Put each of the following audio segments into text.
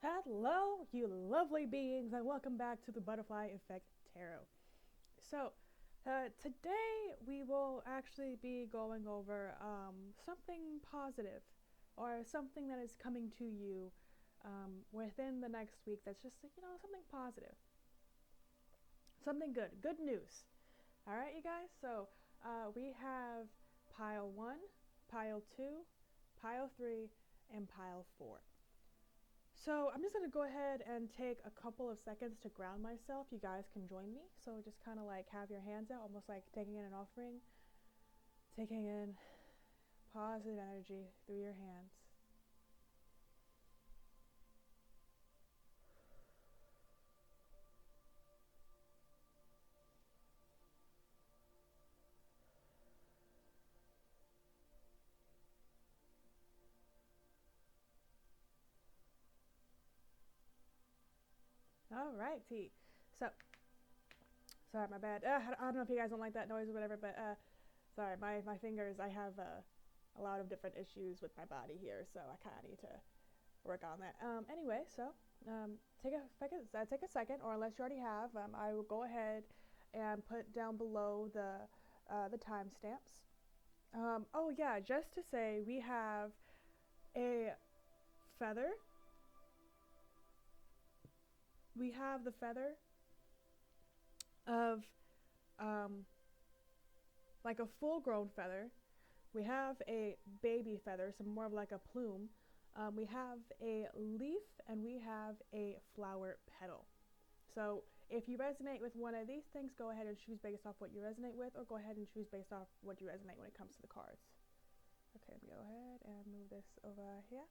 Hello, you lovely beings, and welcome back to the Butterfly Effect Tarot. So, today we will actually be going over something positive or something that is coming to you within the next week that's just, something positive. Something good. Good news. All right, you guys? So, we have pile 1, pile 2, pile 3, and pile 4. So I'm just going to go ahead and take a couple of seconds to ground myself. You guys can join me. So just kind of like have your hands out, almost like taking in an offering. Taking in positive energy through your hands. All right, T. So, sorry, my bad. I don't know if you guys don't like that noise or whatever, but sorry, my fingers, I have a lot of different issues with my body here, so I kind of need to work on that. Anyway, so take a second, or unless you already have, I will go ahead and put down below the timestamps. Oh yeah, just to say, we have a feather. We have the feather of like a full-grown feather. We have a baby feather, so more of like a plume. We have a leaf, and we have a flower petal. So if you resonate with one of these things, go ahead and choose based off what you resonate with, or go ahead and choose based off what you resonate when it comes to the cards. Okay, let me go ahead and move this over here.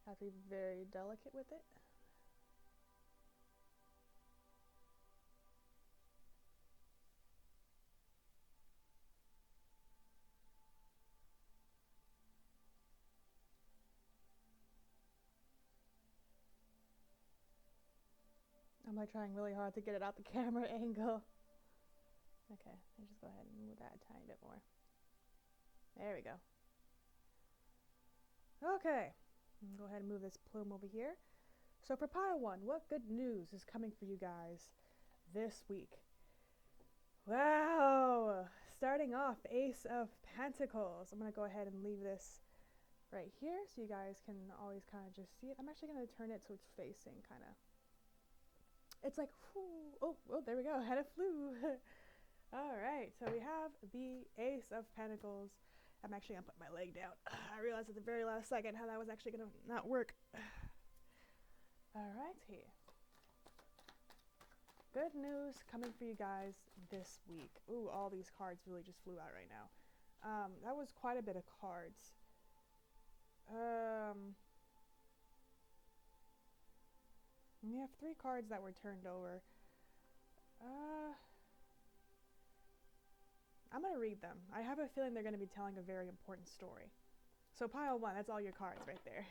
Have to be very delicate with it. I'm like trying really hard to get it out the camera angle. Okay, I'll just go ahead and move that a tiny bit more. There we go. Okay, go ahead and move this plume over here. So for pile 1, what good news is coming for you guys this week? Wow! Starting off, Ace of Pentacles. I'm going to go ahead and leave this right here so you guys can always kind of just see it. I'm actually going to turn it so it's facing kind of. It's like, whoo, oh, there we go. Had a flu. All right, so we have the Ace of Pentacles. I'm actually going to put my leg down. I realized at the very last second how that was actually going to not work. All right, here. Good news coming for you guys this week. Ooh, all these cards really just flew out right now. That was quite a bit of cards. We have 3 cards that were turned over. I'm going to read them. I have a feeling they're going to be telling a very important story. So pile 1, that's all your cards right there.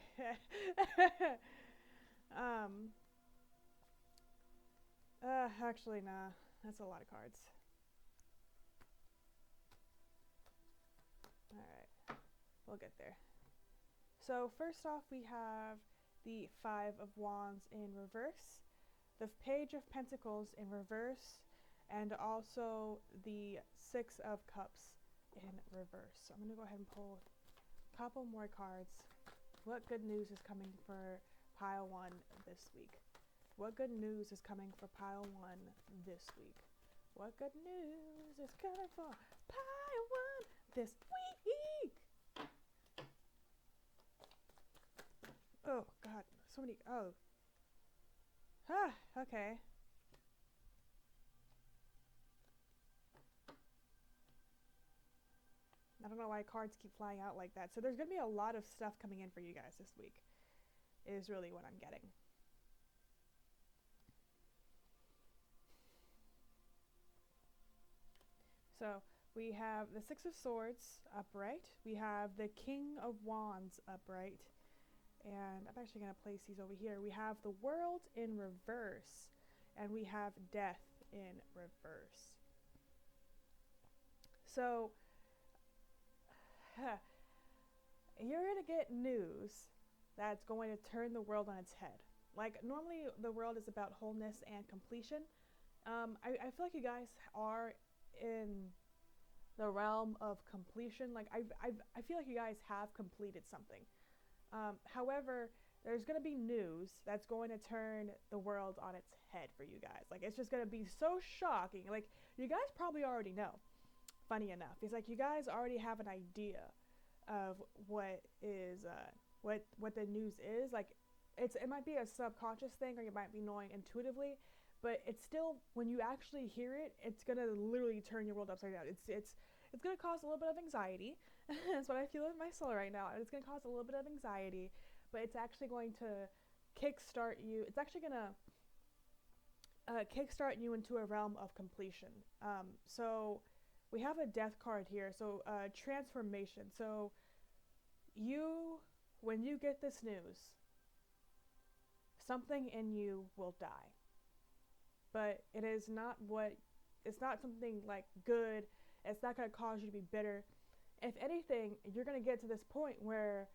Actually, nah. That's a lot of cards. Alright. We'll get there. So first off, we have the 5 of Wands in reverse, the Page of Pentacles in reverse, and also the 6 of Cups in reverse. So I'm going to go ahead and pull a couple more cards. What good news is coming for pile 1 this week? What good news is coming for pile 1 this week? What good news is coming for pile 1 this week? Oh, God. So many. Oh. Okay. I don't know why cards keep flying out like that. So there's going to be a lot of stuff coming in for you guys this week, is really what I'm getting. So we have the 6 of Swords upright. We have the King of Wands upright. And I'm actually going to place these over here. We have the World in reverse. And we have Death in reverse. So you're going to get news that's going to turn the world on its head. Like normally the world is about wholeness and completion. I feel like you guys are in the realm of completion. Like I feel like you guys have completed something. However, there's going to be news that's going to turn the world on its head for you guys. Like it's just going to be so shocking. Like you guys probably already know. Funny enough, it's like you guys already have an idea of what is what the news is. Like it might be a subconscious thing, or you might be knowing intuitively, but it's still, when you actually hear it, it's gonna literally turn your world upside down. It's gonna cause a little bit of anxiety. That's what I feel in my soul right now. It's gonna cause a little bit of anxiety, but it's actually going to kickstart you. It's actually gonna kickstart you into a realm of completion. So we have a death card here. So transformation. So when you get this news, something in you will die. But it's not something like good. It's not going to cause you to be bitter. If anything, you're going to get to this point where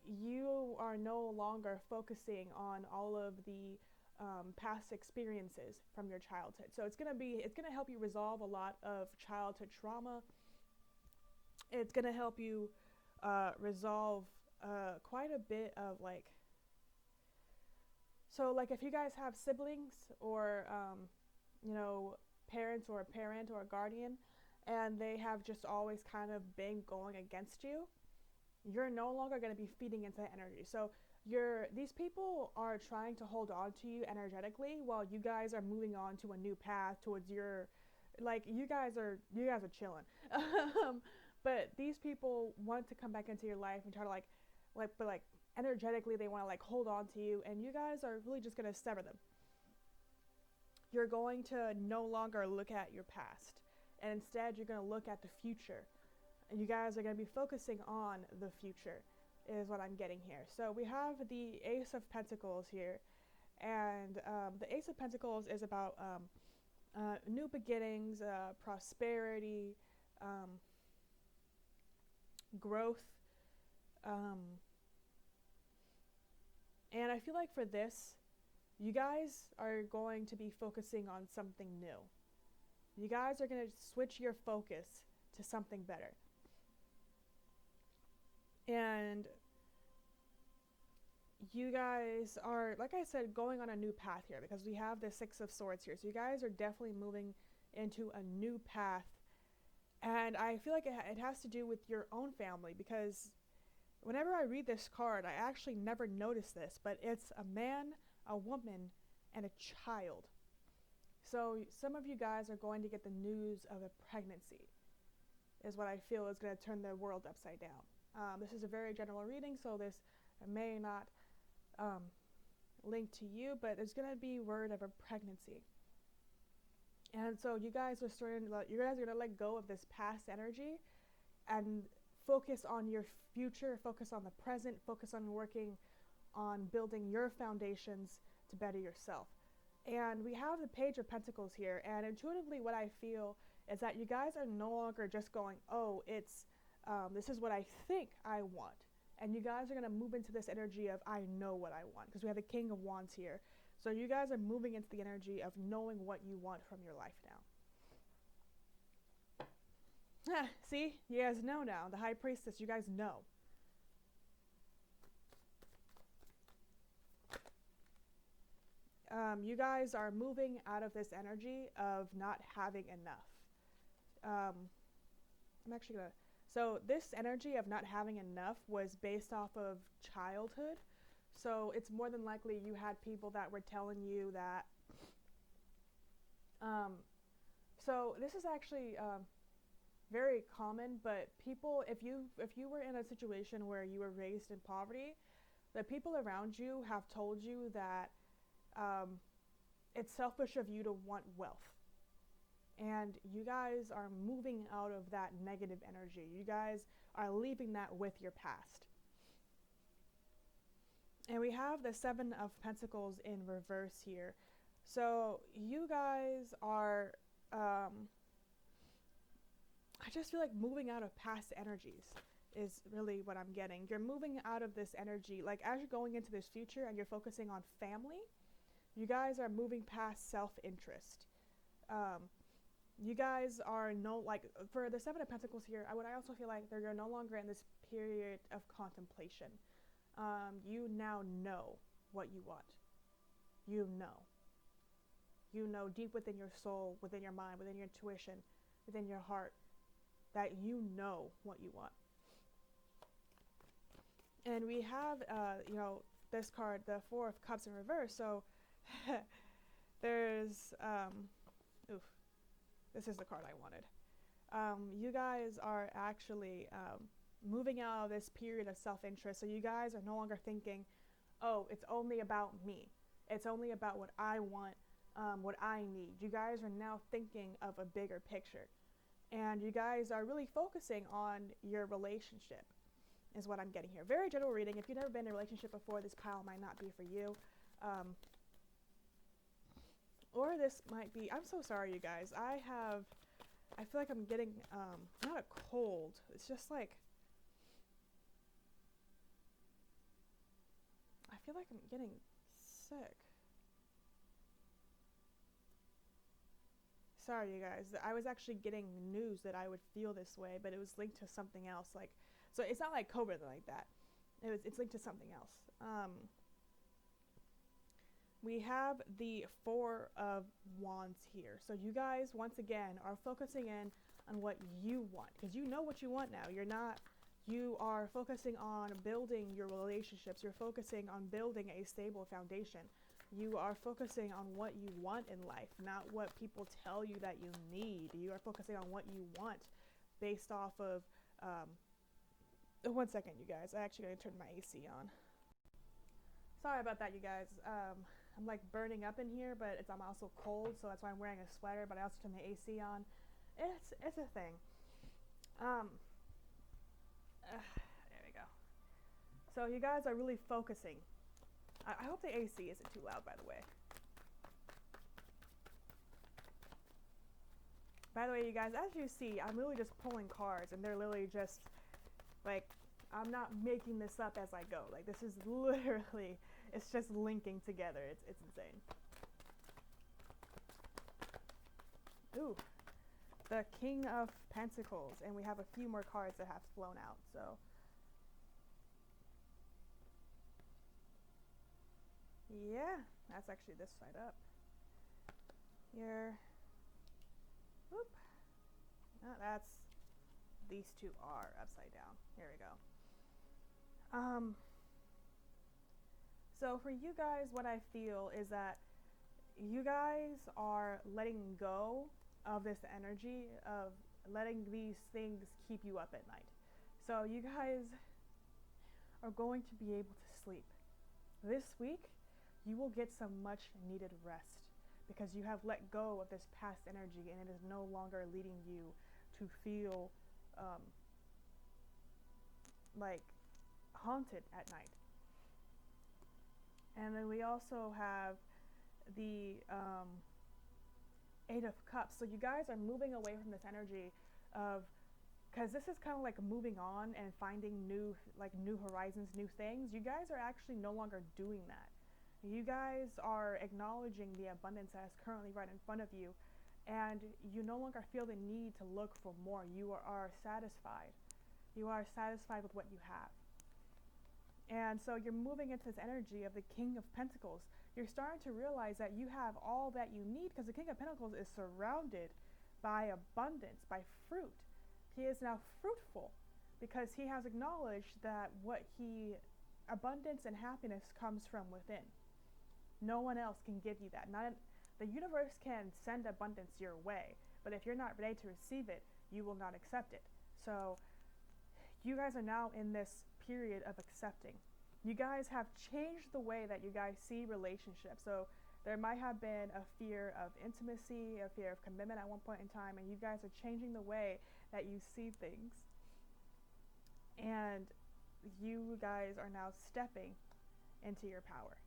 you are no longer focusing on all of the past experiences from your childhood. So it's going to help you resolve a lot of childhood trauma. It's going to help you resolve quite a bit of like, so like if you guys have siblings or parents or a parent or a guardian, and they have just always kind of been going against you, you're no longer going to be feeding into that energy. So these people are trying to hold on to you energetically while you guys are moving on to a new path towards your, like you guys are chilling. But these people want to come back into your life and try to but energetically they want to like hold on to you, and you guys are really just going to sever them. You're going to no longer look at your past, and instead you're going to look at the future. And you guys are going to be focusing on the future is what I'm getting here. So we have the Ace of Pentacles here, and the Ace of Pentacles is about new beginnings, prosperity, growth, and I feel like for this, you guys are going to be focusing on something new. You guys are going to switch your focus to something better. And you guys are, like I said, going on a new path here, because we have the Six of Swords here. So you guys are definitely moving into a new path. And I feel like it has to do with your own family, because whenever I read this card, I actually never noticed this, but it's a man, a woman, and a child. So some of you guys are going to get the news of a pregnancy, is what I feel is going to turn the world upside down. This is a very general reading, so this may not link to you, but there's going to be word of a pregnancy. And so you guys are going to let go of this past energy and focus on your future, focus on the present, focus on working on building your foundations to better yourself. And we have the Page of Pentacles here, and intuitively what I feel is that you guys are no longer just going, oh, this is what I think I want. And you guys are going to move into this energy of I know what I want, because we have the King of Wands here. So you guys are moving into the energy of knowing what you want from your life now. See? You guys know now. The High Priestess, you guys know. You guys are moving out of this energy of not having enough. I'm actually going to... So this energy of not having enough was based off of childhood. So it's more than likely you had people that were telling you that... so this is actually very common, but people, if you were in a situation where you were raised in poverty, the people around you have told you that it's selfish of you to want wealth. And you guys are moving out of that negative energy. You guys are leaving that with your past. And we have the Seven of Pentacles in reverse here. So you guys are, I just feel like moving out of past energies. is really what I'm getting. You're moving out of this energy, like as you're going into this future and you're focusing on family, you guys are moving past self-interest. Um, you guys are like for the Seven of Pentacles here, I also feel like you're no longer in this period of contemplation. You now know what you want. You know. You know deep within your soul, within your mind, within your intuition, within your heart, that you know what you want. And we have, this card, the Four of Cups in reverse. So there's, this is the card I wanted. You guys are actually moving out of this period of self-interest. So you guys are no longer thinking, oh, it's only about me. It's only about what I want, what I need. You guys are now thinking of a bigger picture. And you guys are really focusing on your relationship, is what I'm getting here. Very general reading. If you've never been in a relationship before, this pile might not be for you. Or this might be, I'm so sorry, you guys. I feel like I'm getting, not a cold. It's just like, I feel like I'm getting sick. Sorry, you guys. I was actually getting news that I would feel this way, but it was linked to something else. So it's not like COVID like that. It's linked to something else. We have the Four of Wands here. So you guys, once again, are focusing in on what you want, because you know what you want now. You are focusing on building your relationships. You're focusing on building a stable foundation. You are focusing on what you want in life, not what people tell you that you need. You are focusing on what you want based off of, 1 second, you guys. I actually gotta turn my AC on. Sorry about that, you guys. I'm like burning up in here, but I'm also cold, so that's why I'm wearing a sweater, but I also turn the AC on. It's a thing. There we go. So you guys are really focusing. I hope the AC isn't too loud, by the way. By the way, you guys, as you see, I'm really just pulling cards, and they're literally just, like, I'm not making this up as I go. Like, this is literally, it's just linking together. It's insane. Ooh, the King of Pentacles, and we have a few more cards that have flown out, so. Yeah, that's actually this side up. Here. Whoop. No, these two are upside down. Here we go. So for you guys, what I feel is that you guys are letting go of this energy of letting these things keep you up at night. So you guys are going to be able to sleep. This week, you will get some much needed rest because you have let go of this past energy and it is no longer leading you to feel like haunted at night. And then we also have the Eight of Cups. So you guys are moving away from this energy of, because this is kind of like moving on and finding new horizons, new things. You guys are actually no longer doing that. You guys are acknowledging the abundance that is currently right in front of you, and you no longer feel the need to look for more. You are satisfied. You are satisfied with what you have. And so you're moving into this energy of the King of Pentacles. You're starting to realize that you have all that you need because the King of Pentacles is surrounded by abundance, by fruit. He is now fruitful because he has acknowledged that abundance and happiness comes from within. No one else can give you that. The universe can send abundance your way, but if you're not ready to receive it, you will not accept it. So you guys are now in this period of accepting. You guys have changed the way that you guys see relationships. So there might have been a fear of intimacy, a fear of commitment at one point in time, and you guys are changing the way that you see things. And you guys are now stepping into your power.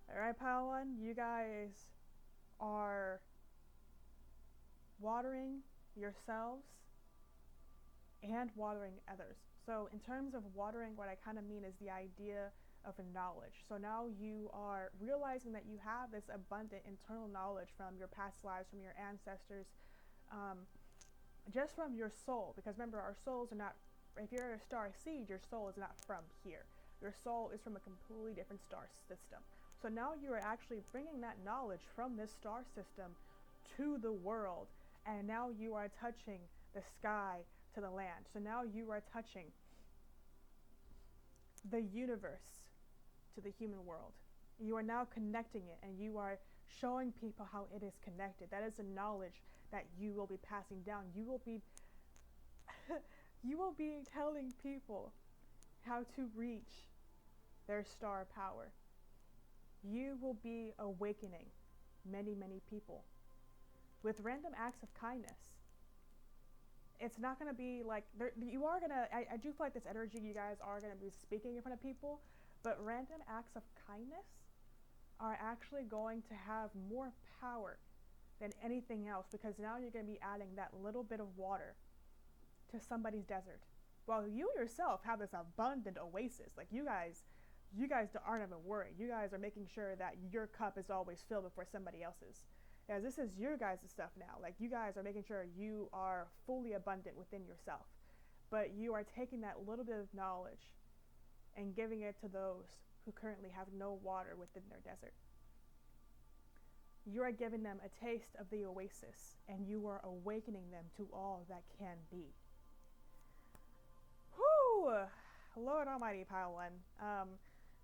All right, pile one, you guys are watering yourselves and watering others. So in terms of watering, what I kind of mean is the idea of knowledge. So now you are realizing that you have this abundant internal knowledge from your past lives, from your ancestors, just from your soul. Because remember, our souls are not, if you're a star seed, your soul is not from here. Your soul is from a completely different star system. So now you are actually bringing that knowledge from this star system to the world, and now you are touching the sky to the land. So now you are touching the universe to the human world. You are now connecting it, and you are showing people how it is connected. That is a knowledge that you will be passing down. You will be you will be telling people how to reach their star power. You will be awakening many, many people with random acts of kindness. It's not going to be like, you are going to, I do feel like this energy, you guys are going to be speaking in front of people, but random acts of kindness are actually going to have more power than anything else, because now you're going to be adding that little bit of water to somebody's desert. Well, you yourself have this abundant oasis. Like you guys aren't even worried. You guys are making sure that your cup is always filled before somebody else's. As this is your guys' stuff now. Like you guys are making sure you are fully abundant within yourself. But you are taking that little bit of knowledge and giving it to those who currently have no water within their desert. You are giving them a taste of the oasis, and you are awakening them to all that can be. Whew! Lord Almighty, Pile One.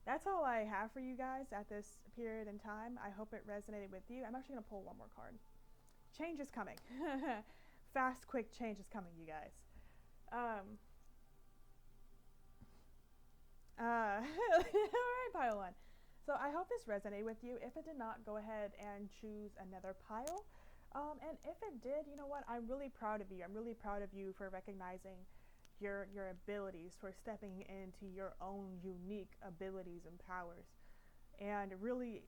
That's all I have for you guys at this period in time. I hope it resonated with you. I'm actually going to pull one more card. Change is coming. Fast, quick change is coming, you guys. All right, Pile One. So I hope this resonated with you. If it did not, go ahead and choose another pile. And if it did, you know what? I'm really proud of you. I'm really proud of you for recognizing your abilities, for stepping into your own unique abilities and powers, and really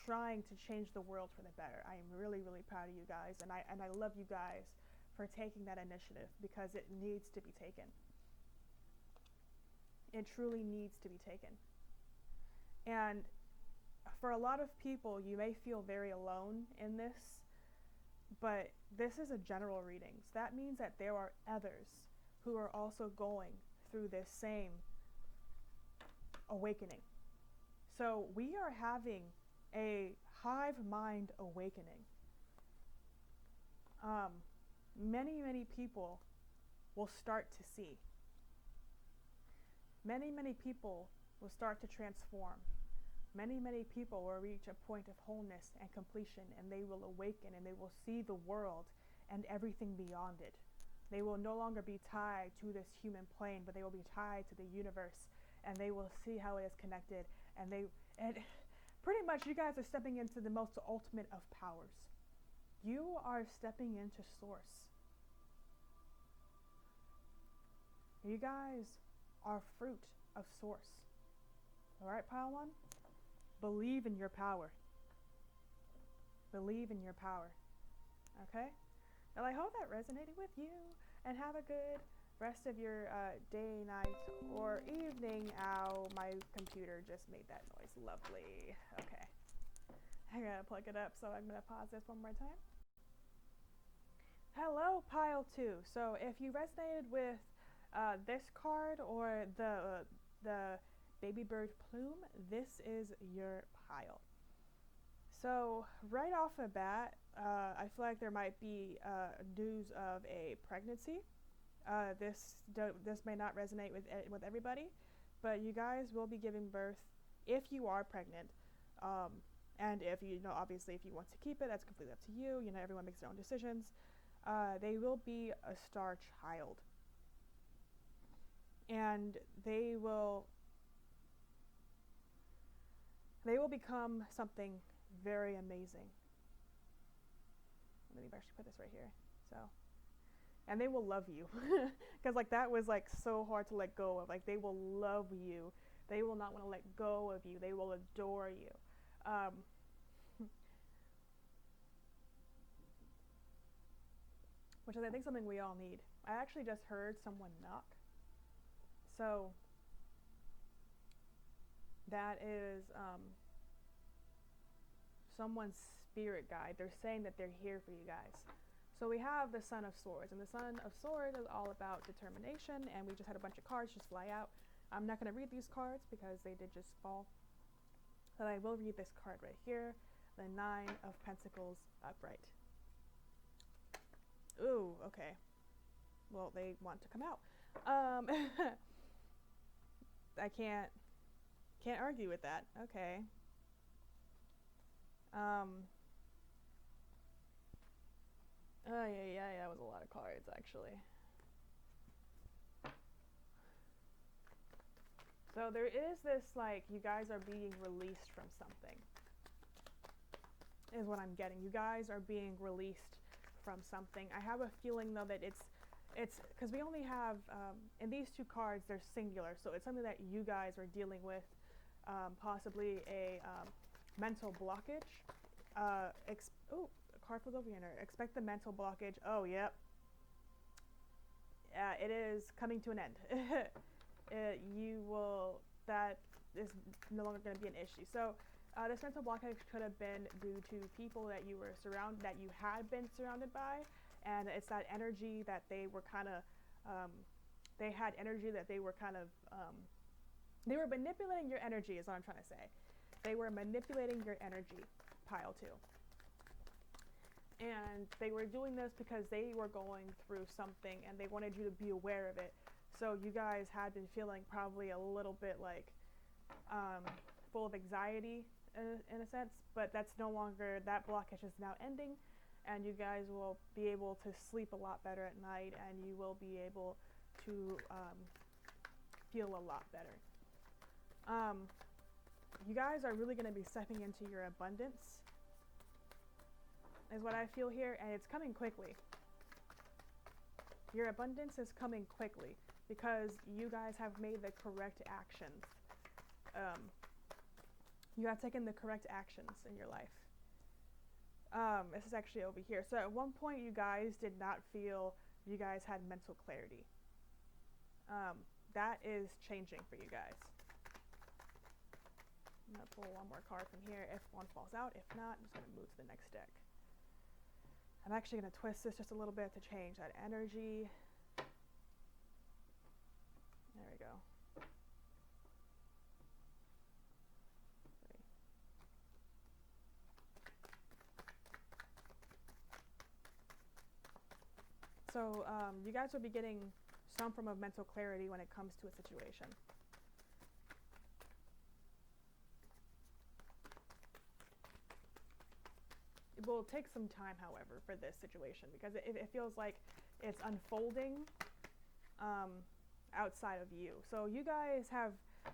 trying to change the world for the better. I am really, really proud of you guys, and I love you guys for taking that initiative, because it needs to be taken. It truly needs to be taken. And for a lot of people, you may feel very alone in this, but this is a general reading. So that means that there are others who are also going through this same awakening. So we are having a hive mind awakening. Many, many people will start to see. Many, many people will start to transform. Many, many people will reach a point of wholeness and completion, and they will awaken, and they will see the world and everything beyond it. They will no longer be tied to this human plane, but they will be tied to the universe, and they will see how it is connected. And pretty much you guys are stepping into the most ultimate of powers. You are stepping into source. You guys are fruit of source. All right, Pile One? Believe in your power. Believe in your power. Okay? Well, I hope that resonated with you, and have a good rest of your day, night, or evening. Ow, my computer just made that noise. Lovely. Okay. I gotta plug it up, so I'm gonna pause this one more time. Hello, Pile 2. So if you resonated with this card or the baby bird plume, this is your pile. So right off the bat, I feel like there might be news of a pregnancy. This may not resonate with everybody, but you guys will be giving birth if you are pregnant. And if you know, obviously, if you want to keep it, that's completely up to you. You know, everyone makes their own decisions. They will be a star child, and they will become something very amazing. Let me actually put this right here. So, and they will love you, because like that was like so hard to let go of. Like they will love you. They will not want to let go of you. They will adore you. which is I think something we all need. I actually just heard someone knock. So that is someone's spirit guide. They're saying that they're here for you guys. So we have the Son of Swords, and the Son of Swords is all about determination, and we just had a bunch of cards just fly out. I'm not going to read these cards because they did just fall, but I will read this card right here, the Nine of Pentacles upright. Ooh, okay. Well, they want to come out. I can't argue with that. Okay. Oh, yeah, that was a lot of cards, actually. So there is this, like, you guys are being released from something, is what I'm getting. You guys are being released from something. I have a feeling, though, that it's because we only have, in these two cards, they're singular, so it's something that you guys are dealing with, possibly a mental blockage. Oh, a card flipped over here. Expect the mental blockage. Oh, yep. It is coming to an end. That is no longer going to be an issue. So this mental blockage could have been due to people that you had been surrounded by, and it's that energy that they were kind of, they had energy that they were kind of, they were manipulating your energy is what I'm trying to say. They were manipulating your energy, pile 2. And they were doing this because they were going through something and they wanted you to be aware of it. So you guys had been feeling probably a little bit like full of anxiety in a sense, but that's no longer, that blockage is now ending, and you guys will be able to sleep a lot better at night, and you will be able to feel a lot better. You guys are really going to be stepping into your abundance, is what I feel here, and it's coming quickly. Your abundance is coming quickly because you guys have made the correct actions. You have taken the correct actions in your life. This is actually over here. So at one point you guys did not feel you guys had mental clarity. That is changing for you guys. I'm going to pull one more card from here if one falls out. If not, I'm just going to move to the next deck. I'm actually going to twist this just a little bit to change that energy. There we go. So you guys will be getting some form of mental clarity when it comes to a situation. It will take some time, however, for this situation because it feels like it's unfolding outside of you. So you guys have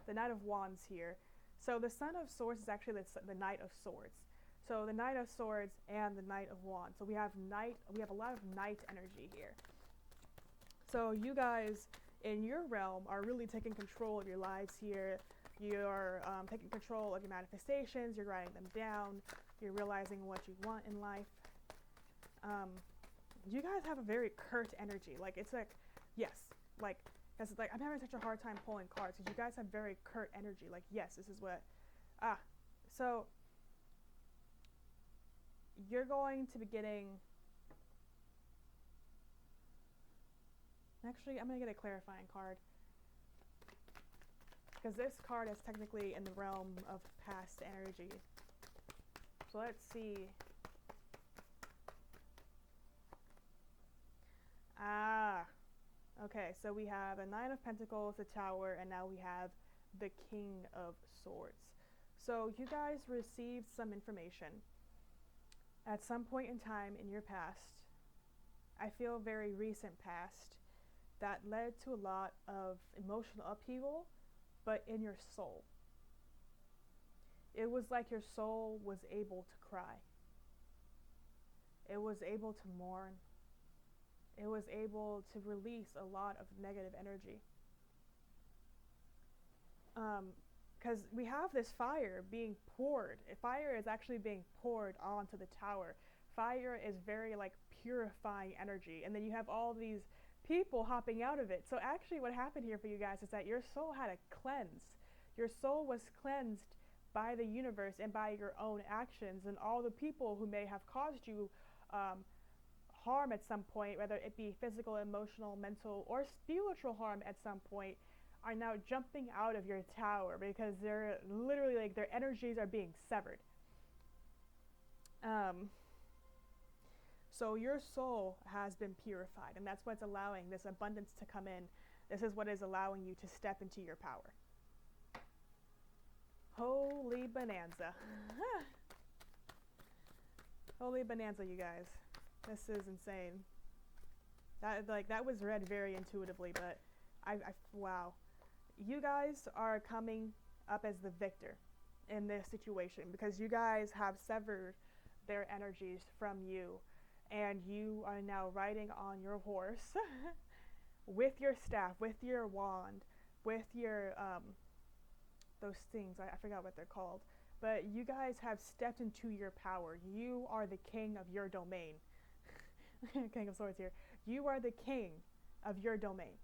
the Knight of Wands here. So the Son of Swords is actually the Knight of Swords. So the Knight of Swords and the Knight of Wands. So we have a lot of Knight energy here. So you guys in your realm are really taking control of your lives here. You're taking control of your manifestations. You're writing them down. You're realizing what you want in life. You guys have a very curt energy. Like, it's like, yes, like, because like I'm having such a hard time pulling cards because you guys have very curt energy. Like, yes, this is what, so you're going to be getting, actually, I'm going to get a clarifying card because this card is technically in the realm of past energy. So let's see. Okay, so we have a Nine of Pentacles, the Tower, and now we have the King of Swords. So you guys received some information at some point in time in your past, I feel very recent past, that led to a lot of emotional upheaval, but in your soul. It was like your soul was able to cry. It was able to mourn. It was able to release a lot of negative energy. Because we have this fire being poured. Fire is actually being poured onto the tower fire is very like purifying energy, and then you have all these people hopping out of it. So actually what happened here for you guys is that your soul had a cleanse. Your soul was cleansed by the universe and by your own actions, and all the people who may have caused you harm at some point, whether it be physical, emotional, mental, or spiritual harm at some point, are now jumping out of your tower because they're literally like their energies are being severed. So your soul has been purified, and that's what's allowing this abundance to come in. This is what is allowing you to step into your power. Holy bonanza. Holy bonanza, you guys. This is insane. That was read very intuitively, but wow. You guys are coming up as the victor in this situation because you guys have severed their energies from you, and you are now riding on your horse with your staff, with your wand, with your those things, I forgot what they're called, but you guys have stepped into your power. You are the king of your domain. King of Swords here. You are the king of your domain.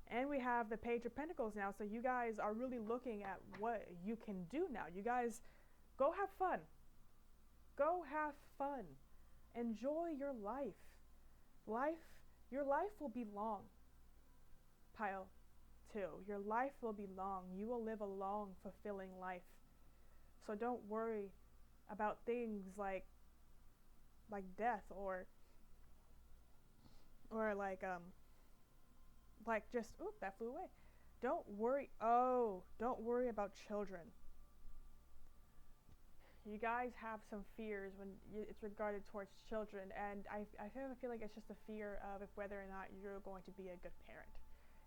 And we have the Page of Pentacles now, so you guys are really looking at what you can do now. You guys, go have fun. Go have fun. Enjoy your life. Your life will be long. Pile 2. Your life will be long. You will live a long, fulfilling life. So don't worry about things like death or like just, oop, that flew away. Don't worry about children. You guys have some fears when it's regarded towards children, and I feel like it's just a fear of whether or not you're going to be a good parent.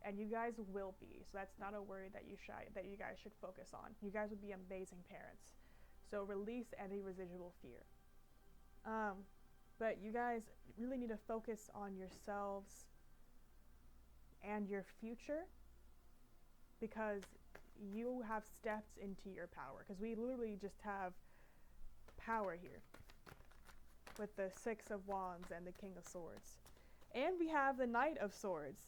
And you guys will be, so that's not a worry that you guys should focus on. You guys will be amazing parents. So release any residual fear. But you guys really need to focus on yourselves and your future, because you have stepped into your power. Because we literally just have power here with the Six of Wands and the King of Swords. And we have the Knight of Swords.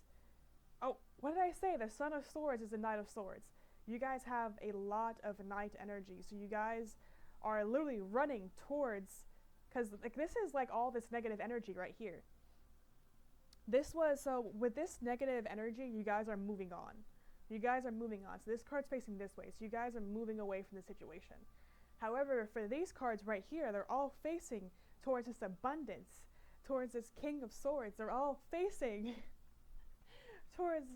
Oh, what did I say? The Son of Swords is the Knight of Swords. You guys have a lot of Knight energy. So you guys are literally running towards, because like this is like all this negative energy right here. So with this negative energy, you guys are moving on. You guys are moving on. So this card's facing this way. So you guys are moving away from the situation. However, for these cards right here, they're all facing towards this abundance, towards this King of Swords. They're all facing towards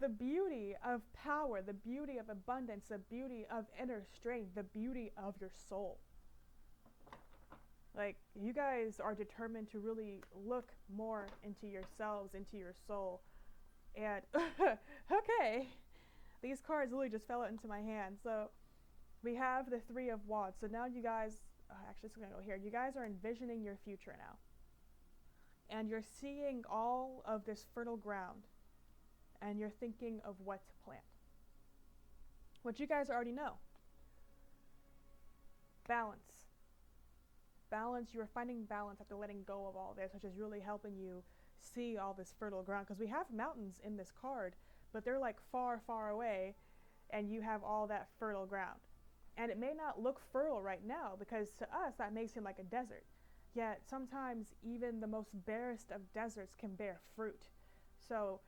the beauty of power, the beauty of abundance, the beauty of inner strength, the beauty of your soul. Like, you guys are determined to really look more into yourselves, into your soul. And, okay, these cards literally just fell into my hand. So we have the Three of Wands. So now you guys, actually it's going to go here. You guys are envisioning your future now. And you're seeing all of this fertile ground. And you're thinking of what to plant. What you guys already know. Balance. Balance, you are finding balance after letting go of all this, which is really helping you see all this fertile ground. Because we have mountains in this card, but they're like far, far away, and you have all that fertile ground. And it may not look fertile right now, because to us that may seem like a desert. Yet sometimes even the most barest of deserts can bear fruit. So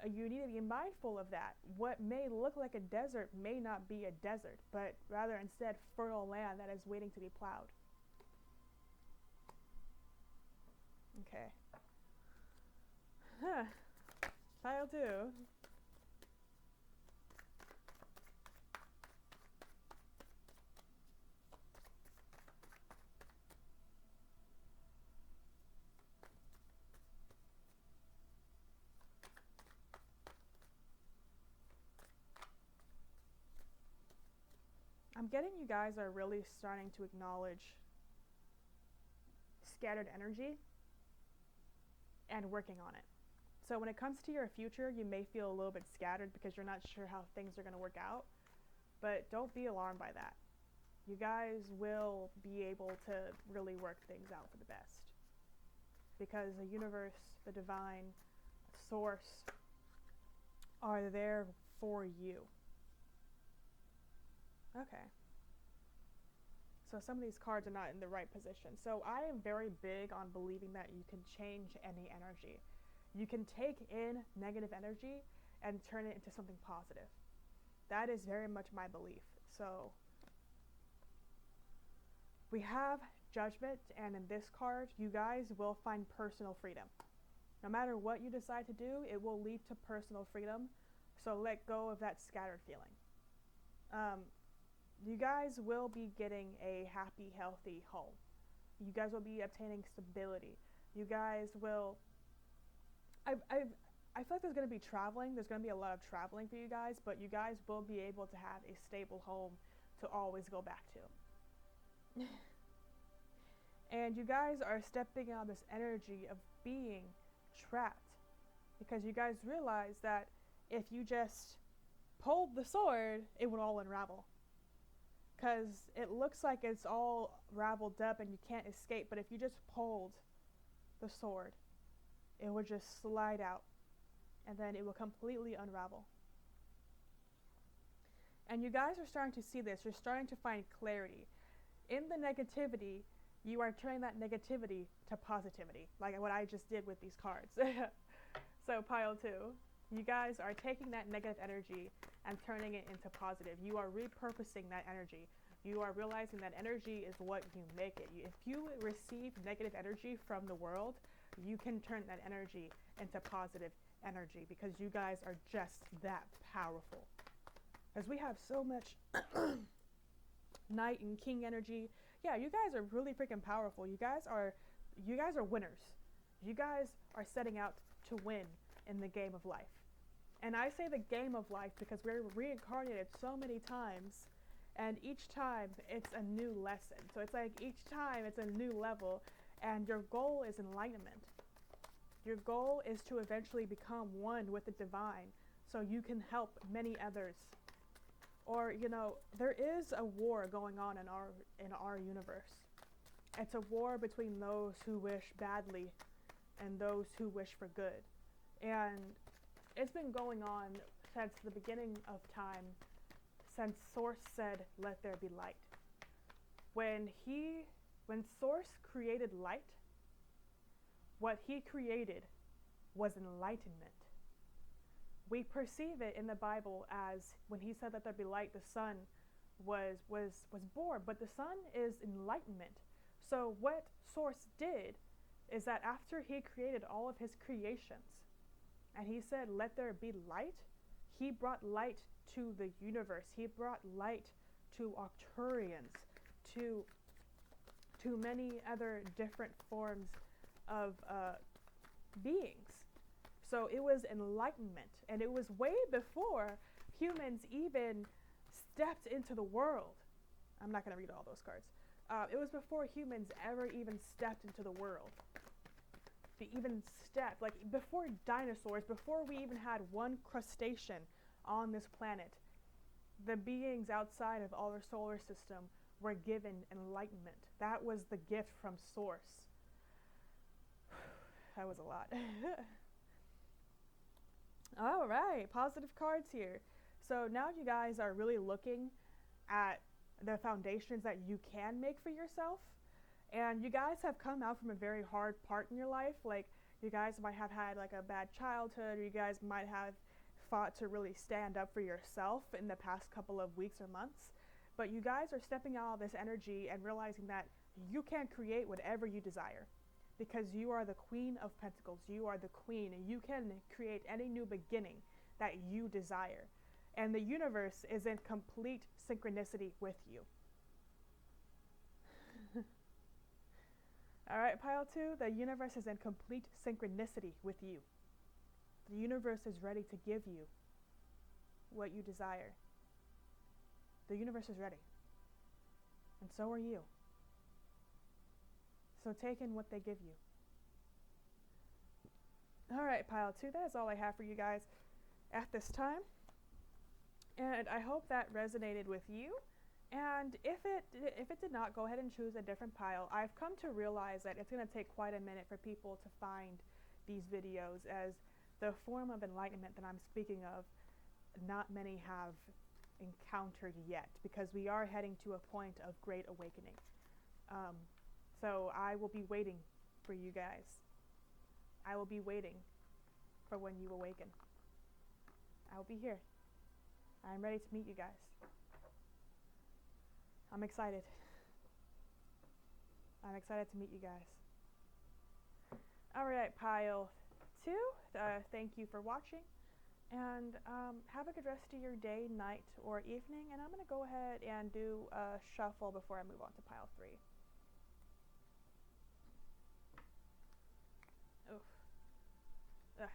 you need to be mindful of that. What may look like a desert may not be a desert, but rather instead fertile land that is waiting to be plowed. Okay. Pile 2. I'm getting you guys are really starting to acknowledge scattered energy and working on it. So when it comes to your future, you may feel a little bit scattered because you're not sure how things are going to work out, but don't be alarmed by that. You guys will be able to really work things out for the best. Because the universe, the divine, source are there for you. Okay. So some of these cards are not in the right position. So I am very big on believing that you can change any energy. You can take in negative energy and turn it into something positive. That is very much my belief. So we have judgment, and in this card, you guys will find personal freedom. No matter what you decide to do, it will lead to personal freedom. So let go of that scattered feeling. You guys will be getting a happy, healthy home. You guys will be obtaining stability. You guys will... I feel like there's going to be traveling. There's going to be a lot of traveling for you guys, but you guys will be able to have a stable home to always go back to. And you guys are stepping on this energy of being trapped, because you guys realize that if you just pulled the sword, it would all unravel. Because it looks like it's all raveled up and you can't escape, but if you just pulled the sword, it would just slide out, and then it will completely unravel. And you guys are starting to see this. You're starting to find clarity. In the negativity, you are turning that negativity to positivity, like what I just did with these cards. So pile 2, you guys are taking that negative energy and turning it into positive. You are repurposing that energy. You are realizing that energy is what you make it. If you receive negative energy from the world, you can turn that energy into positive energy, because you guys are just that powerful. Because we have so much Knight and King energy. Yeah, you guys are really freaking powerful. You guys are winners. You guys are setting out to win in the game of life. And I say the game of life because we're reincarnated so many times, and each time it's a new lesson. So it's like each time it's a new level, and your goal is enlightenment. Your goal is to eventually become one with the divine so you can help many others. Or, there is a war going on in our universe. It's a war between those who wish badly and those who wish for good. And it's been going on since the beginning of time, since Source said, "Let there be light." When Source created light, what he created was enlightenment. We perceive it in the Bible as when he said, "Let there be light," the sun was born, but the sun is enlightenment. So what Source did is that after he created all of his creations, and he said, "Let there be light," he brought light to the universe. He brought light to Arcturians, to many other different forms of beings. So it was enlightenment, and it was way before humans even stepped into the world. I'm not going to read all those cards. It was before humans ever even stepped into the world. They even stepped, like before dinosaurs, before we even had one crustacean on this planet, the beings outside of our solar system were given enlightenment. That was the gift from Source. That was a lot. All right, positive cards here. So now you guys are really looking at the foundations that you can make for yourself. And you guys have come out from a very hard part in your life. Like, you guys might have had like a bad childhood, or you guys might have fought to really stand up for yourself in the past couple of weeks or months. But you guys are stepping out of this energy and realizing that you can create whatever you desire, because you are the Queen of Pentacles. You are the queen, and you can create any new beginning that you desire. And the universe is in complete synchronicity with you. All right, pile 2, the universe is in complete synchronicity with you. The universe is ready to give you what you desire. The universe is ready. And so are you. So take in what they give you. All right, pile 2, that is all I have for you guys at this time. And I hope that resonated with you. And if it did not, go ahead and choose a different pile. I've come to realize that it's going to take quite a minute for people to find these videos, as the form of enlightenment that I'm speaking of, not many have encountered yet, because we are heading to a point of great awakening. So I will be waiting for you guys. I will be waiting for when you awaken. I will be here. I'm ready to meet you guys. I'm excited. I'm excited to meet you guys. Alright, pile 2, thank you for watching. And have a good rest of your day, night, or evening. And I'm going to go ahead and do a shuffle before I move on to pile 3. Oof. Ugh.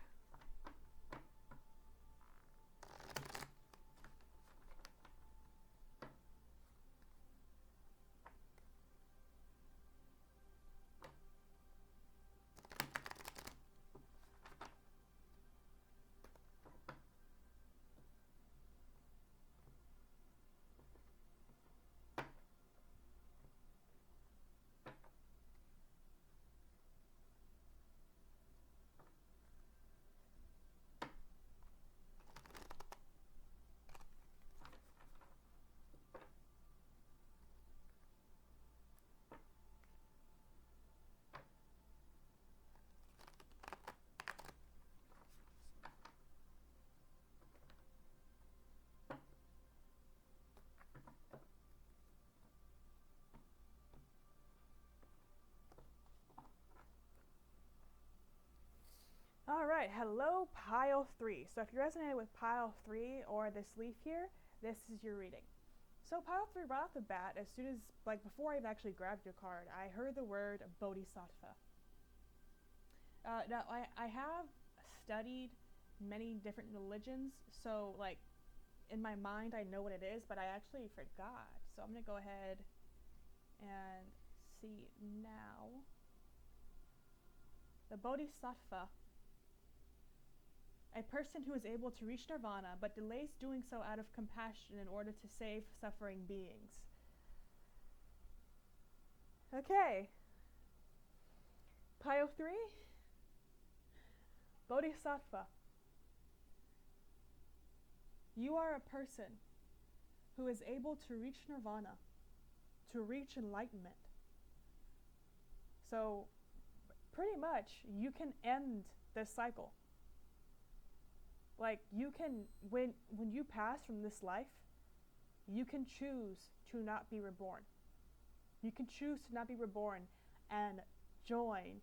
Alright, hello pile 3. So if you resonated with pile 3 or this leaf here, this is your reading. So pile 3, right off the bat, as soon as, before I've actually grabbed your card, I heard the word bodhisattva. Now, I have studied many different religions, so in my mind I know what it is, but I actually forgot. So I'm going to go ahead and see now. The bodhisattva, a person who is able to reach nirvana but delays doing so out of compassion in order to save suffering beings. Okay. Pile 3. Bodhisattva. You are a person who is able to reach nirvana, to reach enlightenment. So, pretty much, you can end this cycle. You can, when you pass from this life, you can choose to not be reborn. You can choose to not be reborn and join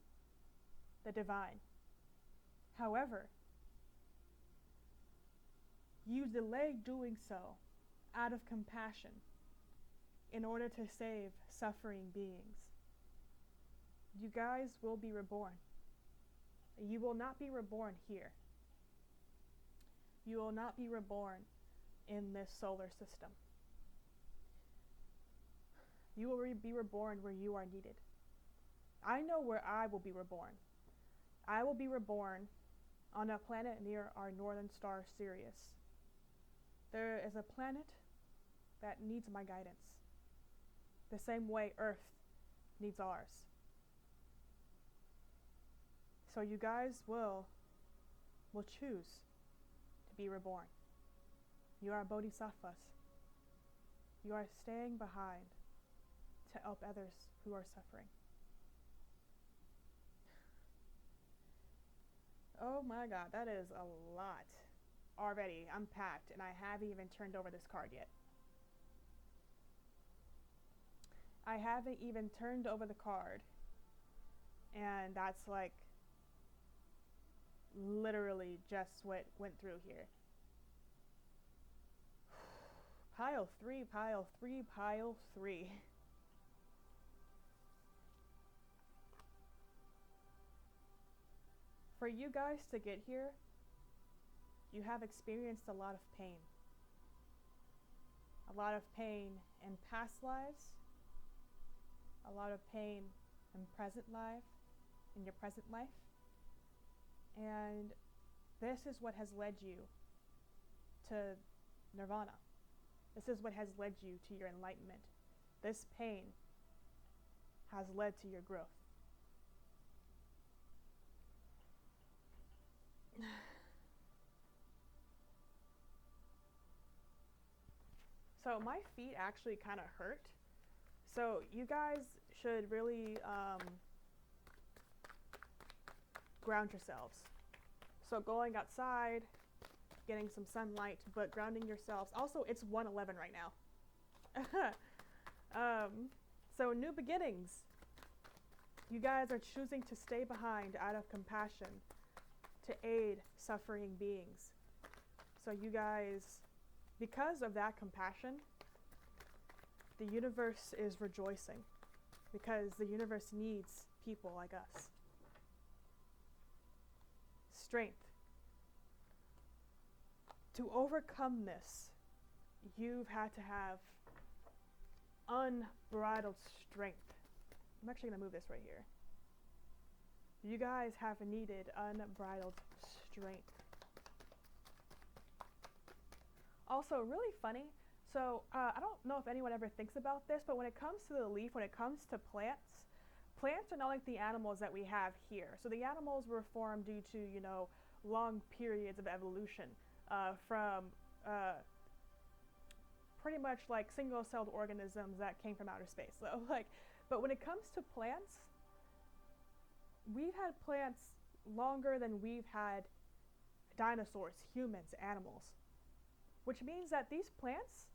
the divine. However, you delay doing so out of compassion in order to save suffering beings. You guys will be reborn. You will not be reborn here. You will not be reborn in this solar system. You will be reborn where you are needed. I know where I will be reborn. I will be reborn on a planet near our northern star, Sirius. There is a planet that needs my guidance, the same way Earth needs ours. So you guys will choose to be reborn. You are bodhisattvas. You are staying behind to help others who are suffering. Oh my God, that is a lot already unpacked, and I haven't even turned over this card yet. I haven't even turned over the card, and that's literally just what went through here. Pile 3, pile 3, pile 3. For you guys to get here, you have experienced a lot of pain. A lot of pain in past lives, a lot of pain in present life, in your present life. And this is what has led you to nirvana. This is what has led you to your enlightenment. This pain has led to your growth. So my feet actually kind of hurt. So you guys should really ground yourselves. So going outside, getting some sunlight, but grounding yourselves. Also, it's 1:11 right now. So new beginnings. You guys are choosing to stay behind out of compassion to aid suffering beings. So you guys, because of that compassion, the universe is rejoicing because the universe needs people like us. Strength. To overcome this, you've had to have unbridled strength. I'm actually going to move this right here. You guys have needed unbridled strength. Also, really funny. So, I don't know if anyone ever thinks about this, but when it comes to the leaf, when it comes to plants, plants are not like the animals that we have here. So the animals were formed due to, long periods of evolution from pretty much like single-celled organisms that came from outer space. So but when it comes to plants, we've had plants longer than we've had dinosaurs, humans, animals. Which means that these plants,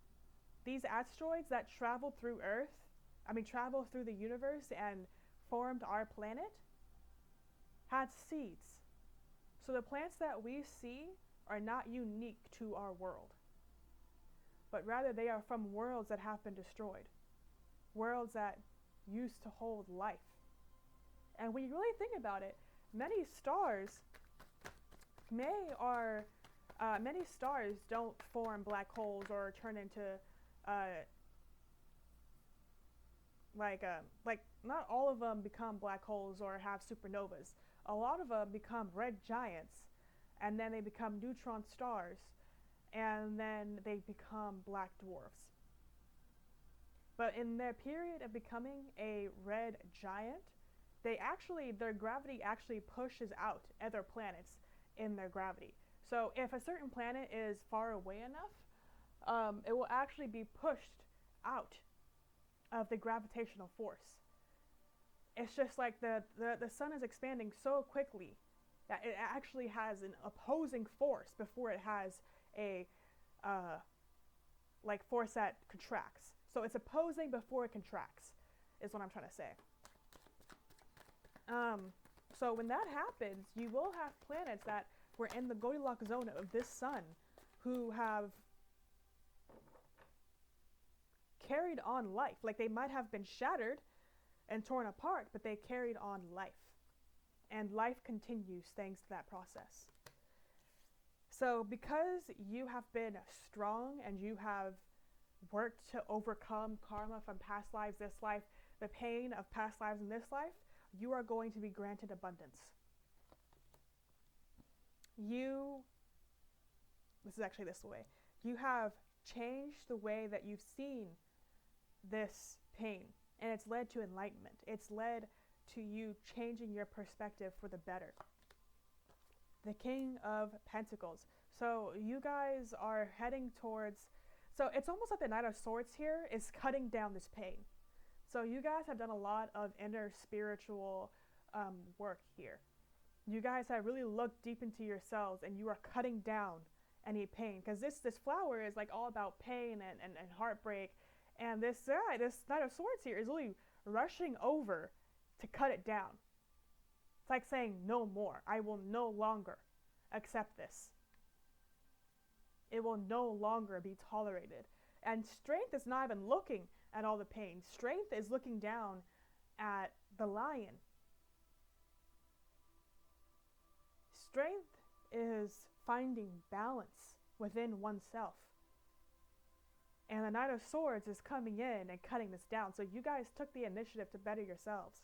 these asteroids that traveled through traveled through the universe and formed our planet, had seeds. So the plants that we see are not unique to our world, but rather they are from worlds that have been destroyed, worlds that used to hold life. And when you really think about it, many stars don't form black holes or turn into not all of them become black holes or have supernovas. A lot of them become red giants, and then they become neutron stars, and then they become black dwarfs. But in their period of becoming a red giant, their gravity actually pushes out other planets in their gravity. So if a certain planet is far away enough, it will actually be pushed out of the gravitational force. It's just like the sun is expanding so quickly that it actually has an opposing force before it has a force that contracts. So it's opposing before it contracts, is what I'm trying to say. So when that happens, you will have planets that were in the Goldilocks zone of this sun who have carried on life. Like they might have been shattered and torn apart, but they carried on life. And life continues thanks to that process. So because you have been strong and you have worked to overcome karma from past lives, this life, the pain of past lives in this life, you are going to be granted abundance. This is actually this way. You have changed the way that you've seen this pain, and it's led to enlightenment. It's led to you changing your perspective for the better. The King of Pentacles. So you guys are heading towards, so it's almost like the Knight of Swords here is cutting down this pain. So you guys have done a lot of inner spiritual work here. You guys have really looked deep into yourselves, and you are cutting down any pain, because this flower is like all about pain and heartbreak, and this Knight of Swords here is really rushing over to cut it down. It's like saying no more. I will no longer accept this. It will no longer be tolerated. And strength is not even looking at all the pain. Strength is looking down at the lion. Strength is finding balance within oneself. And the Knight of Swords is coming in and cutting this down. So you guys took the initiative to better yourselves,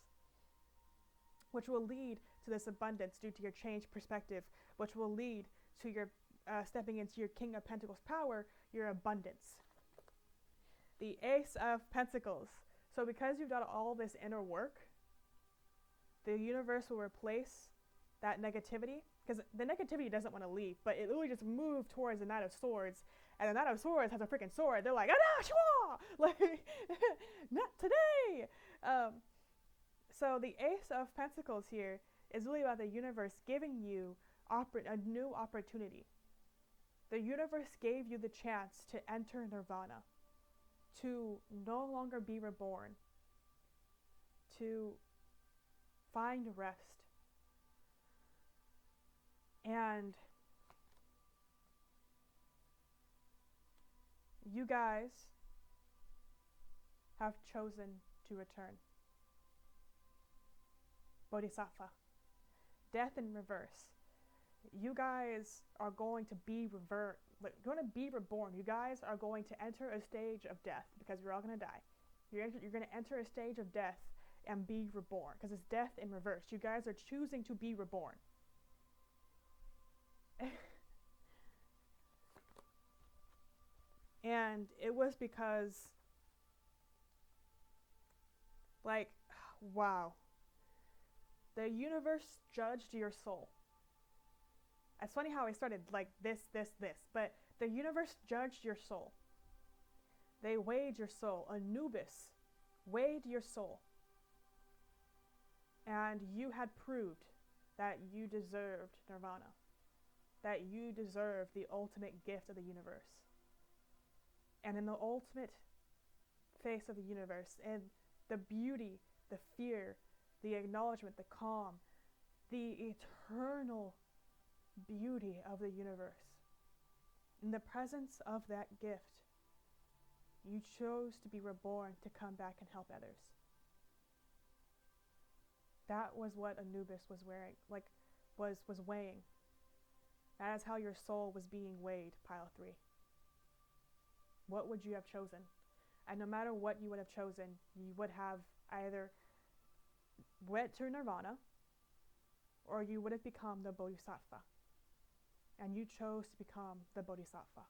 which will lead to this abundance due to your changed perspective, which will lead to your stepping into your King of Pentacles power, your abundance. the Ace of Pentacles. So because you've done all this inner work, the universe will replace that negativity, because the negativity doesn't want to leave, but it literally just moved towards the Knight of Swords, and the Knight of Swords has a freaking sword. They're like, ah, shwa! Like, not today! So the Ace of Pentacles here is really about the universe giving you a new opportunity. The universe gave you the chance to enter nirvana, to no longer be reborn, to find rest. And you guys have chosen to return. Bodhisattva. Death in reverse. You guys are going to be reborn. You guys are going to enter a stage of death, because we're all going to die. You're going to enter a stage of death and be reborn, because it's death in reverse. You guys are choosing to be reborn. And it was because, like, wow. The universe judged your soul. It's funny how I started like this, but the universe judged your soul. They weighed your soul. Anubis weighed your soul. And you had proved that you deserved nirvana, that you deserved the ultimate gift of the universe. And in the ultimate face of the universe, in the beauty, the fear, the acknowledgement, the calm, the eternal beauty of the universe, in the presence of that gift, you chose to be reborn to come back and help others. That was what Anubis was wearing, was weighing. That is how your soul was being weighed, pile 3. What would you have chosen? And no matter what you would have chosen, you would have either went to nirvana, or you would have become the bodhisattva. And you chose to become the bodhisattva.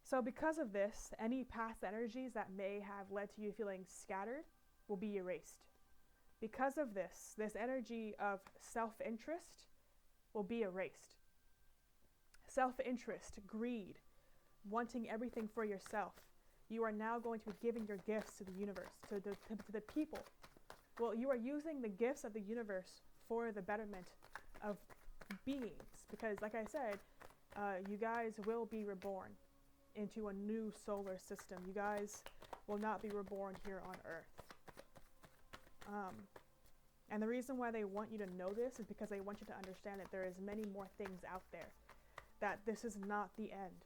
So because of this, any past energies that may have led to you feeling scattered will be erased. Because of this energy of self-interest will be erased. Self-interest, greed, wanting everything for yourself. You are now going to be giving your gifts to the universe, to the people. Well, you are using the gifts of the universe for the betterment of beings. Because, like I said, you guys will be reborn into a new solar system. You guys will not be reborn here on Earth. And the reason why they want you to know this is because they want you to understand that there is many more things out there. That this is not the end.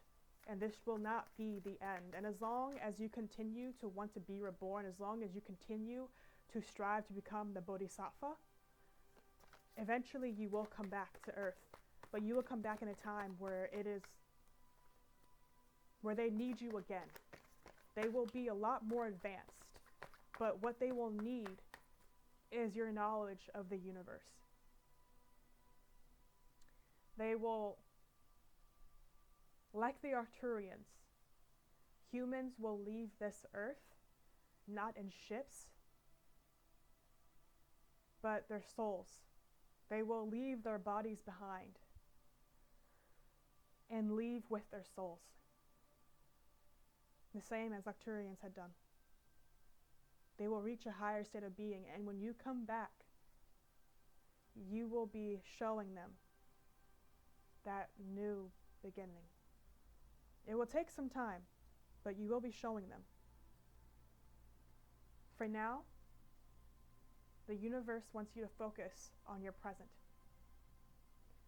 And this will not be the end. And as long as you continue to want to be reborn, as long as you continue to strive to become the bodhisattva, eventually you will come back to Earth. But you will come back in a time where they need you again. They will be a lot more advanced. But what they will need is your knowledge of the universe. They will, like the Arcturians, humans will leave this Earth, not in ships, but their souls. They will leave their bodies behind and leave with their souls. The same as Arcturians had done. They will reach a higher state of being, and when you come back, you will be showing them that new beginning. It will take some time, but you will be showing them. For now, the universe wants you to focus on your present,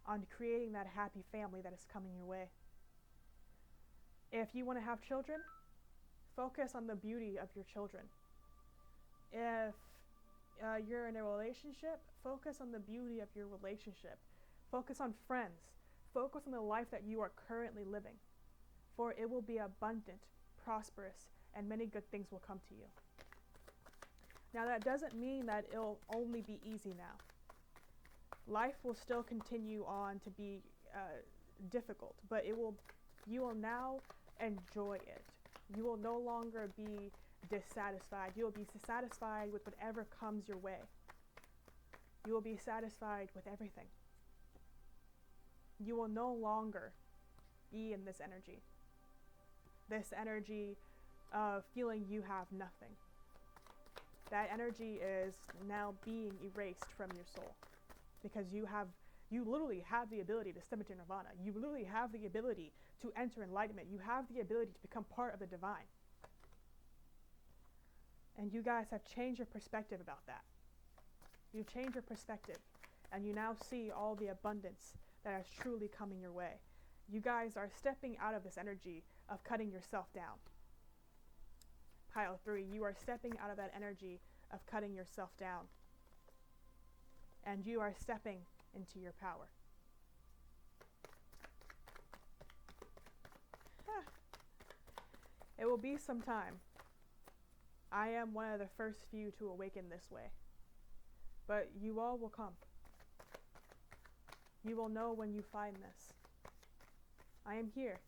on creating that happy family that is coming your way. If you want to have children, focus on the beauty of your children. If you're in a relationship, focus on the beauty of your relationship. Focus on friends. Focus on the life that you are currently living. For it will be abundant, prosperous, and many good things will come to you. Now that doesn't mean that it'll only be easy now. Life will still continue on to be difficult, but you will now enjoy it. You will no longer be dissatisfied. You will be satisfied with whatever comes your way. You will be satisfied with everything. You will no longer be in this energy of feeling you have nothing. That energy is now being erased from your soul, because you literally have the ability to step into nirvana. You literally have the ability to enter enlightenment. You have the ability to become part of the divine. And you guys have changed your perspective about that. You've changed your perspective, and you now see all the abundance that is truly coming your way. You guys are stepping out of this energy of cutting yourself down. Pile 3, you are stepping out of that energy of cutting yourself down. And you are stepping into your power. It will be some time. I am one of the first few to awaken this way. But you all will come. You will know when you find this. I am here.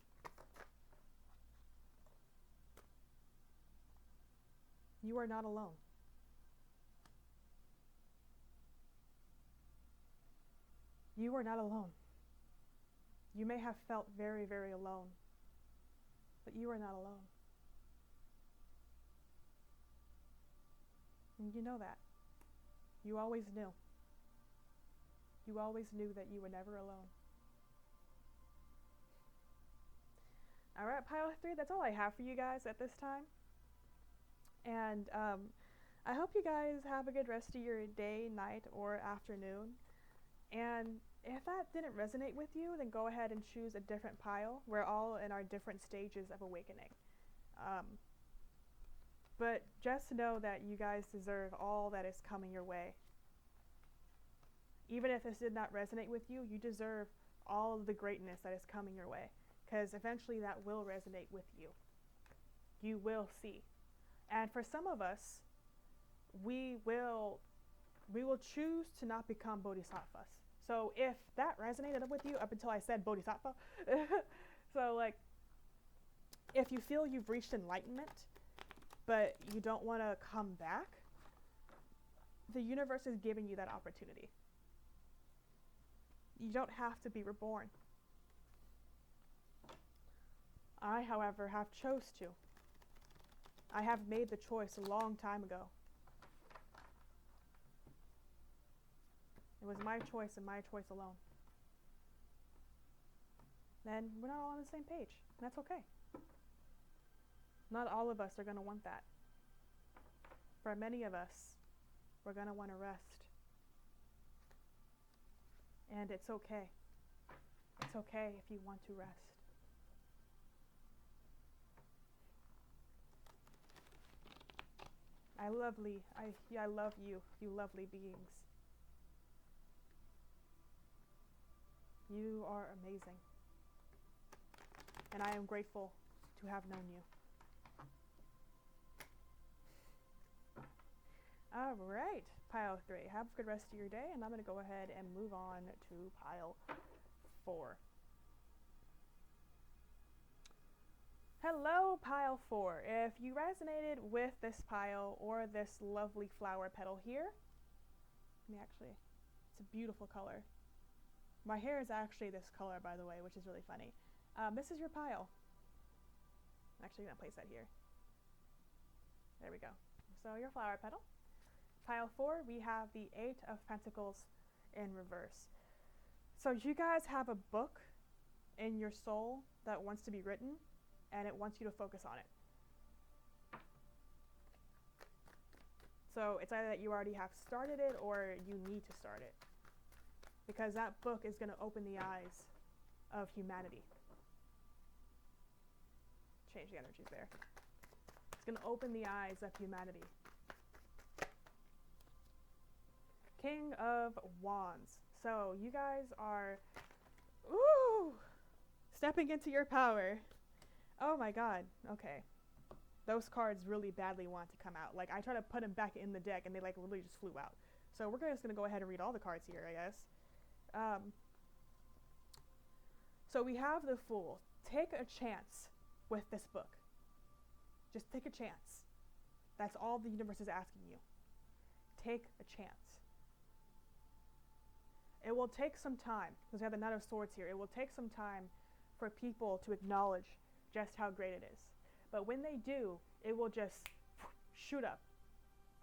You are not alone. You are not alone. You may have felt very, very alone, but you are not alone. And you know that. You always knew. You always knew that you were never alone. All right, Pile 3, that's all I have for you guys at this time. And I hope you guys have a good rest of your day, night, or afternoon. And if that didn't resonate with you, then go ahead and choose a different pile. We're all in our different stages of awakening. But just know that you guys deserve all that is coming your way. Even if this did not resonate with you, you deserve all of the greatness that is coming your way. Because eventually that will resonate with you. You will see. And for some of us, we will choose to not become bodhisattvas. So if that resonated with you up until I said bodhisattva, so like, if you feel you've reached enlightenment, but you don't want to come back, the universe is giving you that opportunity. You don't have to be reborn. I, however, have chose to. I have made the choice a long time ago. It was my choice and my choice alone. Then we're not all on the same page, and that's okay. Not all of us are going to want that. For many of us, we're going to want to rest. And it's okay. It's okay if you want to rest. I love you, you lovely beings. You are amazing. And I am grateful to have known you. All right, Pile 3. Have a good rest of your day, and I'm going to go ahead and move on to Pile 4. Hello, Pile 4. If you resonated with this pile or this lovely flower petal here, it's a beautiful color. My hair is actually this color, by the way, which is really funny. This is your pile. I'm actually going to place that here. There we go. So your flower petal. Pile 4, we have the 8 of Pentacles in reverse. So you guys have a book in your soul that wants to be written, and it wants you to focus on it. So it's either that you already have started it or you need to start it. Because that book is going to open the eyes of humanity. Change the energies there. It's going to open the eyes of humanity. King of Wands. So you guys are stepping into your power. Oh my god. Okay. Those cards really badly want to come out. Like, I tried to put them back in the deck and they like literally just flew out. So we're just going to go ahead and read all the cards here, I guess. So we have the Fool. Take a chance with this book. Just take a chance. That's all the universe is asking you. Take a chance. It will take some time, because we have the Knight of Swords here. It will take some time for people to acknowledge just how great it is. But when they do, it will just shoot up.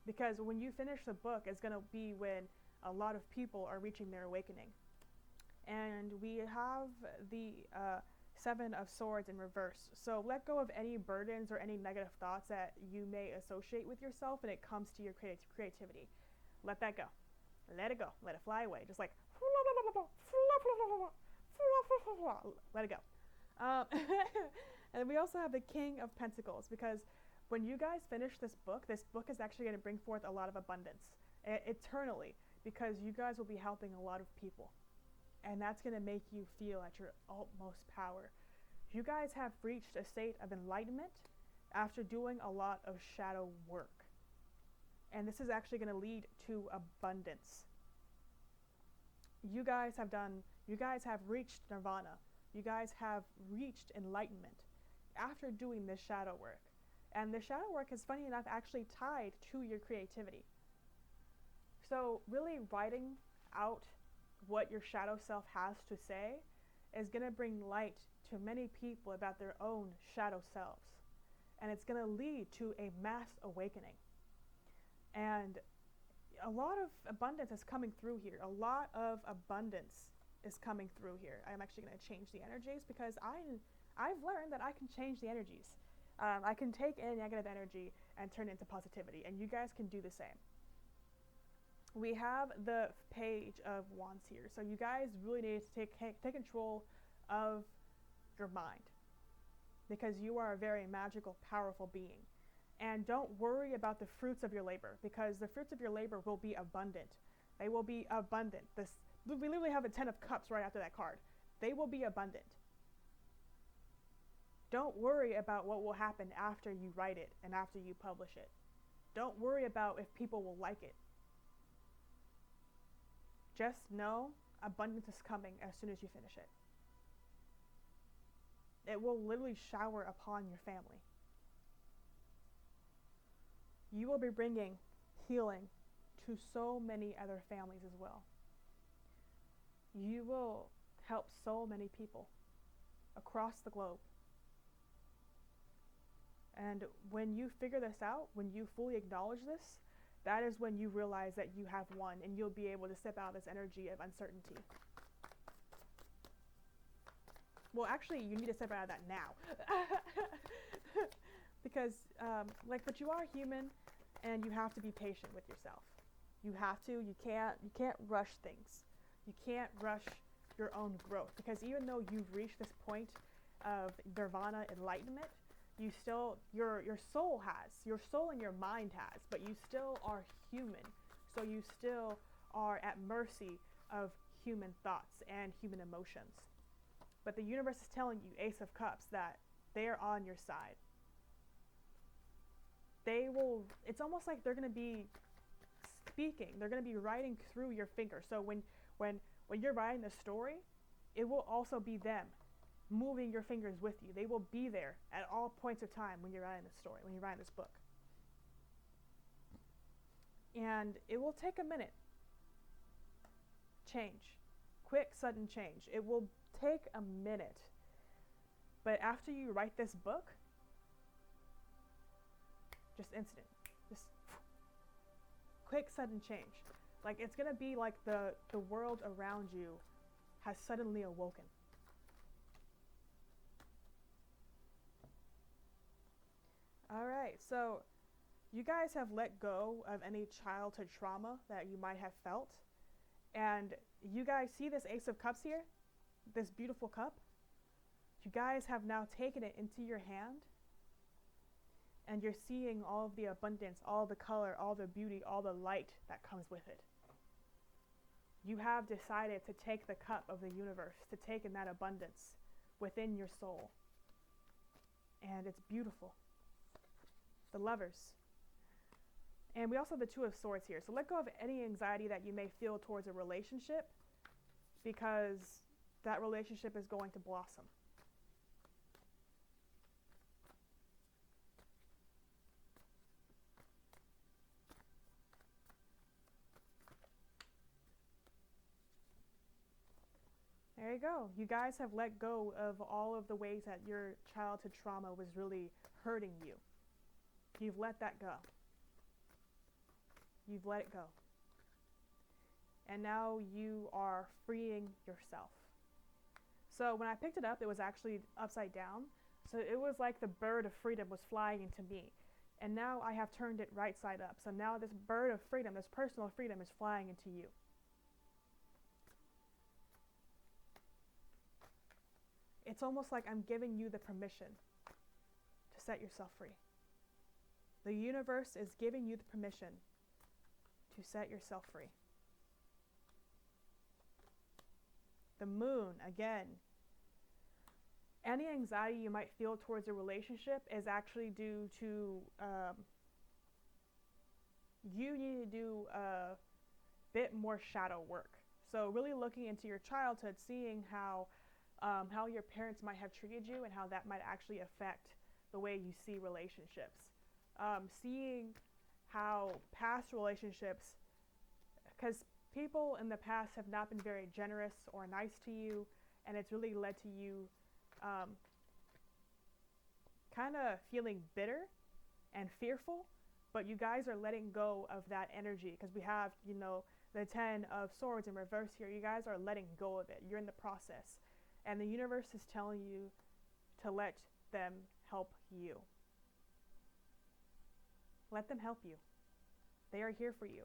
Because when you finish the book, it's going to be when a lot of people are reaching their awakening. And we have the Seven of Swords in reverse. So let go of any burdens or any negative thoughts that you may associate with yourself when it comes to your creativity. Let that go. Let it go. Let it fly away. Just like, let it go. And we also have the King of Pentacles, because when you guys finish this book is actually going to bring forth a lot of abundance eternally, because you guys will be helping a lot of people. And that's going to make you feel at your utmost power. You guys have reached a state of enlightenment after doing a lot of shadow work. And this is actually going to lead to abundance. You guys have reached nirvana. You guys have reached enlightenment after doing this shadow work. And the shadow work is, funny enough, actually tied to your creativity. So really writing out what your shadow self has to say is going to bring light to many people about their own shadow selves. And it's going to lead to a mass awakening. And a lot of abundance is coming through here. A lot of abundance is coming through here. I'm actually going to change the energies, because I've learned that I can change the energies. I can take in negative energy and turn it into positivity, and you guys can do the same. We have the Page of Wands here. So you guys really need to take control of your mind, because you are a very magical, powerful being. And don't worry about the fruits of your labor, because the fruits of your labor will be abundant. They will be abundant. We literally have a 10 of Cups right after that card. They will be abundant. Don't worry about what will happen after you write it and after you publish it. Don't worry about if people will like it. Just know abundance is coming as soon as you finish it. It will literally shower upon your family. You will be bringing healing to so many other families as well. You will help so many people across the globe. And when you figure this out, when you fully acknowledge this, that is when you realize that you have won, and you'll be able to step out of this energy of uncertainty. Well, actually, you need to step out of that now. Because, but you are human, and you have to be patient with yourself. You have to. You can't rush things. You can't rush your own growth, because even though you've reached this point of nirvana enlightenment, you still, your soul and your mind has, but you still are human. So you still are at mercy of human thoughts and human emotions. But the universe is telling you, Ace of Cups, that they are on your side. It's almost like they're going to be speaking. They're going to be writing through your finger. So when you're writing the story, it will also be them moving your fingers with you. They will be there at all points of time when you're writing this story, when you're writing this book. And it will take a minute. Change. Quick, sudden change. It will take a minute. But after you write this book, just instant. Just quick, sudden change. Like, it's going to be like the world around you has suddenly awoken. All right, so you guys have let go of any childhood trauma that you might have felt. And you guys see this Ace of Cups here? This beautiful cup? You guys have now taken it into your hand, and you're seeing all of the abundance, all the color, all the beauty, all the light that comes with it. You have decided to take the cup of the universe, to take in that abundance within your soul. And it's beautiful. The Lovers. And we also have the Two of Swords here. So let go of any anxiety that you may feel towards a relationship, because that relationship is going to blossom. There you go. You guys have let go of all of the ways that your childhood trauma was really hurting you. You've let that go. You've let it go. And now you are freeing yourself. So when I picked it up, it was actually upside down. So it was like the bird of freedom was flying into me. And now I have turned it right side up. So now this bird of freedom, this personal freedom, is flying into you. It's almost like I'm giving you the permission to set yourself free. The universe is giving you the permission to set yourself free. The moon, again. Any anxiety you might feel towards a relationship is actually due to you need to do a bit more shadow work. So really looking into your childhood, seeing how your parents might have treated you and how that might actually affect the way you see relationships. Seeing how past relationships, because people in the past have not been very generous or nice to you, and it's really led to you kind of feeling bitter and fearful, but you guys are letting go of that energy because we have, the 10 of Swords in reverse here. You guys are letting go of it. You're in the process. And the universe is telling you to let them help you. Let them help you. They are here for you.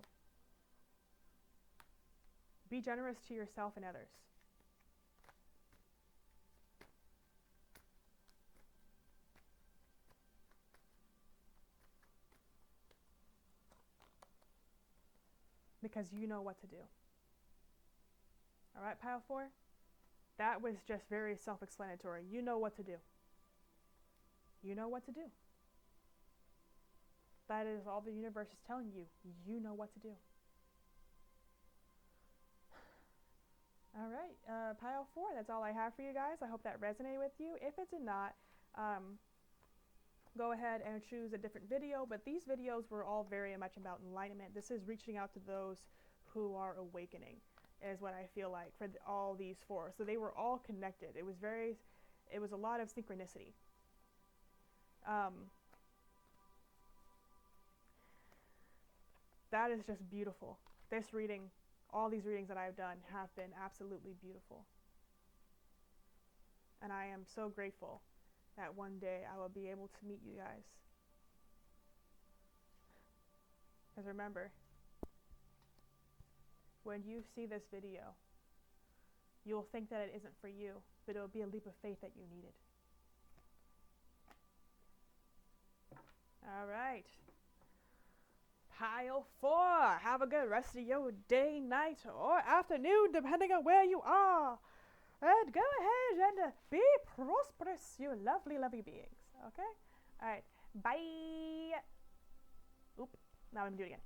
Be generous to yourself and others. Because you know what to do. All right, pile 4? That was just very self-explanatory. You know what to do. You know what to do. That is all the universe is telling you. You know what to do. All right, pile 4, that's all I have for you guys. I hope that resonated with you. If it did not, go ahead and choose a different video, but these videos were all very much about enlightenment. This is reaching out to those who are awakening, is what I feel like for all these 4. So they were all connected. It was a lot of synchronicity. That is just beautiful. This reading, all these readings that I've done have been absolutely beautiful. And I am so grateful that one day I will be able to meet you guys. Because remember, when you see this video, you'll think that it isn't for you, but it'll be a leap of faith that you needed. All right. Pile 4. Have a good rest of your day, night, or afternoon, depending on where you are. And go ahead and be prosperous, you lovely, lovely beings. Okay? All right. Bye. Oop. Now I'm going to do it again.